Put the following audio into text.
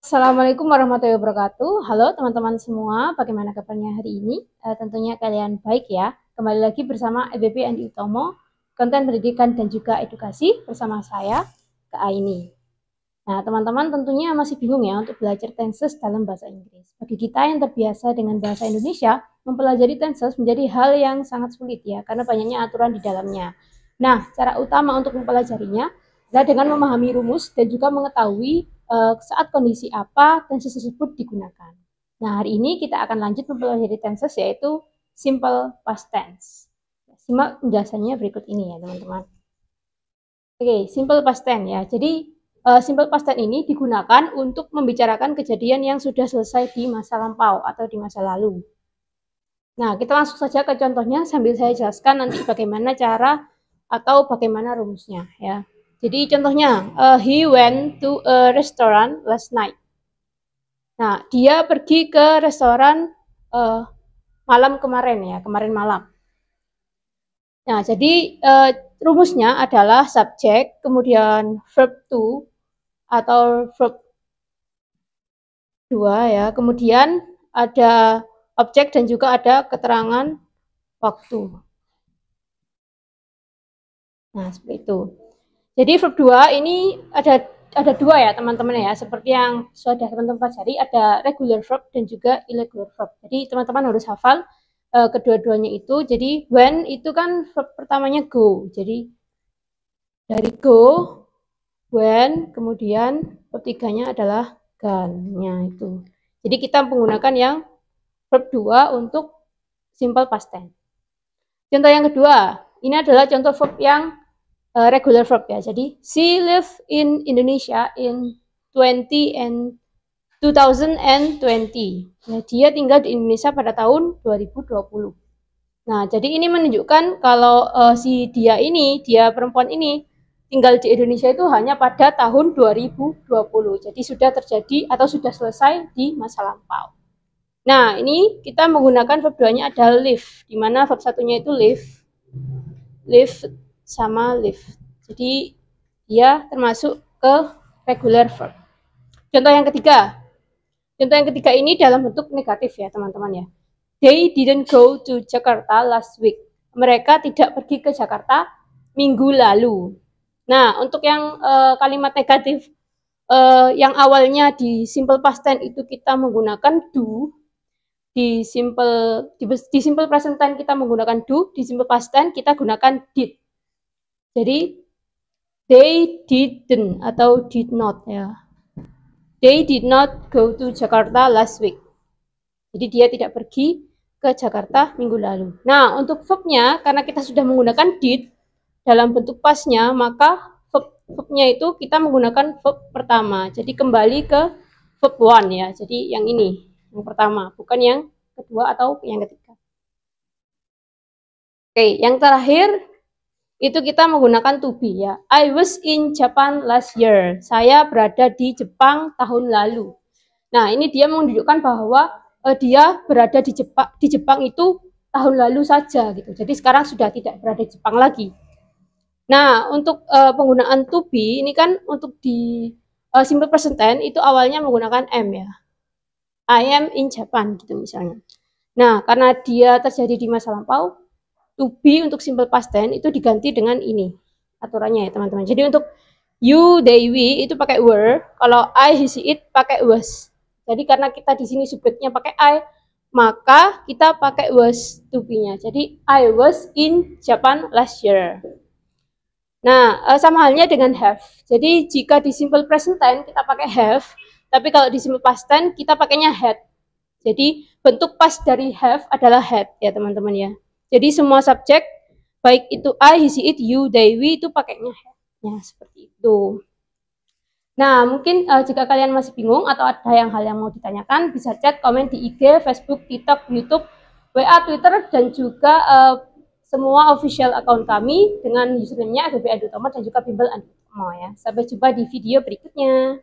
Assalamualaikum warahmatullahi wabarakatuh. Halo teman-teman semua, bagaimana kabarnya hari ini? Tentunya kalian baik ya. Kembali lagi bersama EBP Andi Utomo, konten pendidikan dan juga edukasi bersama saya, Kak Aini. Nah, teman-teman tentunya masih bingung ya untuk belajar tenses dalam bahasa Inggris. Bagi kita yang terbiasa dengan bahasa Indonesia, mempelajari tenses menjadi hal yang sangat sulit ya, karena banyaknya aturan di dalamnya. Nah, cara utama untuk mempelajarinya adalah dengan memahami rumus dan juga mengetahui saat kondisi apa tenses tersebut digunakan. Nah, hari ini kita akan lanjut mempelajari tenses yaitu simple past tense. Simak penjelasannya berikut ini ya, teman-teman. Oke, simple past tense ya. Jadi simple past tense ini digunakan untuk membicarakan kejadian yang sudah selesai di masa lampau atau di masa lalu. Nah, kita langsung saja ke contohnya sambil saya jelaskan nanti bagaimana cara atau bagaimana rumusnya ya. Jadi contohnya, he went to a restaurant last night. Nah, dia pergi ke restoran malam kemarin ya, kemarin malam. Nah, jadi rumusnya adalah subjek, kemudian verb to atau verb 2 ya, kemudian ada objek dan juga ada keterangan waktu. Nah, seperti itu. Jadi verb 2 ini ada dua ya teman-teman ya, seperti yang sudah teman-teman pelajari, ada regular verb dan juga irregular verb. Jadi teman-teman harus hafal kedua-duanya itu. Jadi when itu kan verb pertamanya go, jadi dari go, when, kemudian verb tiganya adalah gone-nya itu. Jadi kita menggunakan yang verb 2 untuk simple past tense. Contoh yang kedua, ini adalah contoh verb yang regular verb ya. Jadi she lived in Indonesia in 2020. Ya, dia tinggal di Indonesia pada tahun 2020. Nah, jadi ini menunjukkan kalau si dia perempuan ini tinggal di Indonesia itu hanya pada tahun 2020. Jadi sudah terjadi atau sudah selesai di masa lampau. Nah, ini kita menggunakan verb 2-nya adalah live, di mana verb satunya itu live sama live. Jadi dia termasuk ke regular verb. Contoh yang ketiga. Contoh yang ketiga ini dalam bentuk negatif ya, teman-teman ya. They didn't go to Jakarta last week. Mereka tidak pergi ke Jakarta minggu lalu. Nah, untuk yang kalimat negatif yang awalnya di simple past tense itu kita menggunakan do, di simple present tense kita menggunakan do, di simple past tense kita gunakan did. Jadi they didn't atau did not ya. They did not go to Jakarta last week. Jadi dia tidak pergi ke Jakarta minggu lalu. Nah, untuk verbnya karena kita sudah menggunakan did dalam bentuk pastnya, maka verbnya itu kita menggunakan verb pertama. Jadi kembali ke verb one ya. Jadi yang ini, yang pertama, bukan yang kedua atau yang ketiga. Oke, yang terakhir itu kita menggunakan to be ya. I was in Japan last year. Saya berada di Jepang tahun lalu. Nah, ini dia menunjukkan bahwa dia berada di Jepang itu tahun lalu saja gitu. Jadi sekarang sudah tidak berada di Jepang lagi. Nah, untuk penggunaan to be ini kan untuk di simple present tense itu awalnya menggunakan am ya. I am in Japan gitu misalnya. Nah, karena dia terjadi di masa lampau, to be untuk simple past tense itu diganti dengan ini aturannya ya teman-teman. Jadi untuk you, they, we itu pakai were, kalau I, he, she, it pakai was. Jadi karena kita di sini subjeknya pakai I, maka kita pakai was to be-nya. Jadi I was in Japan last year. Nah, sama halnya dengan have. Jadi jika di simple present tense kita pakai have, tapi kalau di simple past tense kita pakainya had. Jadi bentuk past dari have adalah had ya teman-teman ya. Jadi semua subjek, baik itu I, he, she, it, you, they, we, itu pakainya have. Ya, seperti itu. Nah, mungkin jika kalian masih bingung atau ada hal yang mau ditanyakan, bisa chat, komen di IG, Facebook, TikTok, YouTube, WA, Twitter, dan juga semua official account kami dengan username-nya EBP Andi Utomo dan juga bimbel Andi Utomo ya. Sampai jumpa di video berikutnya.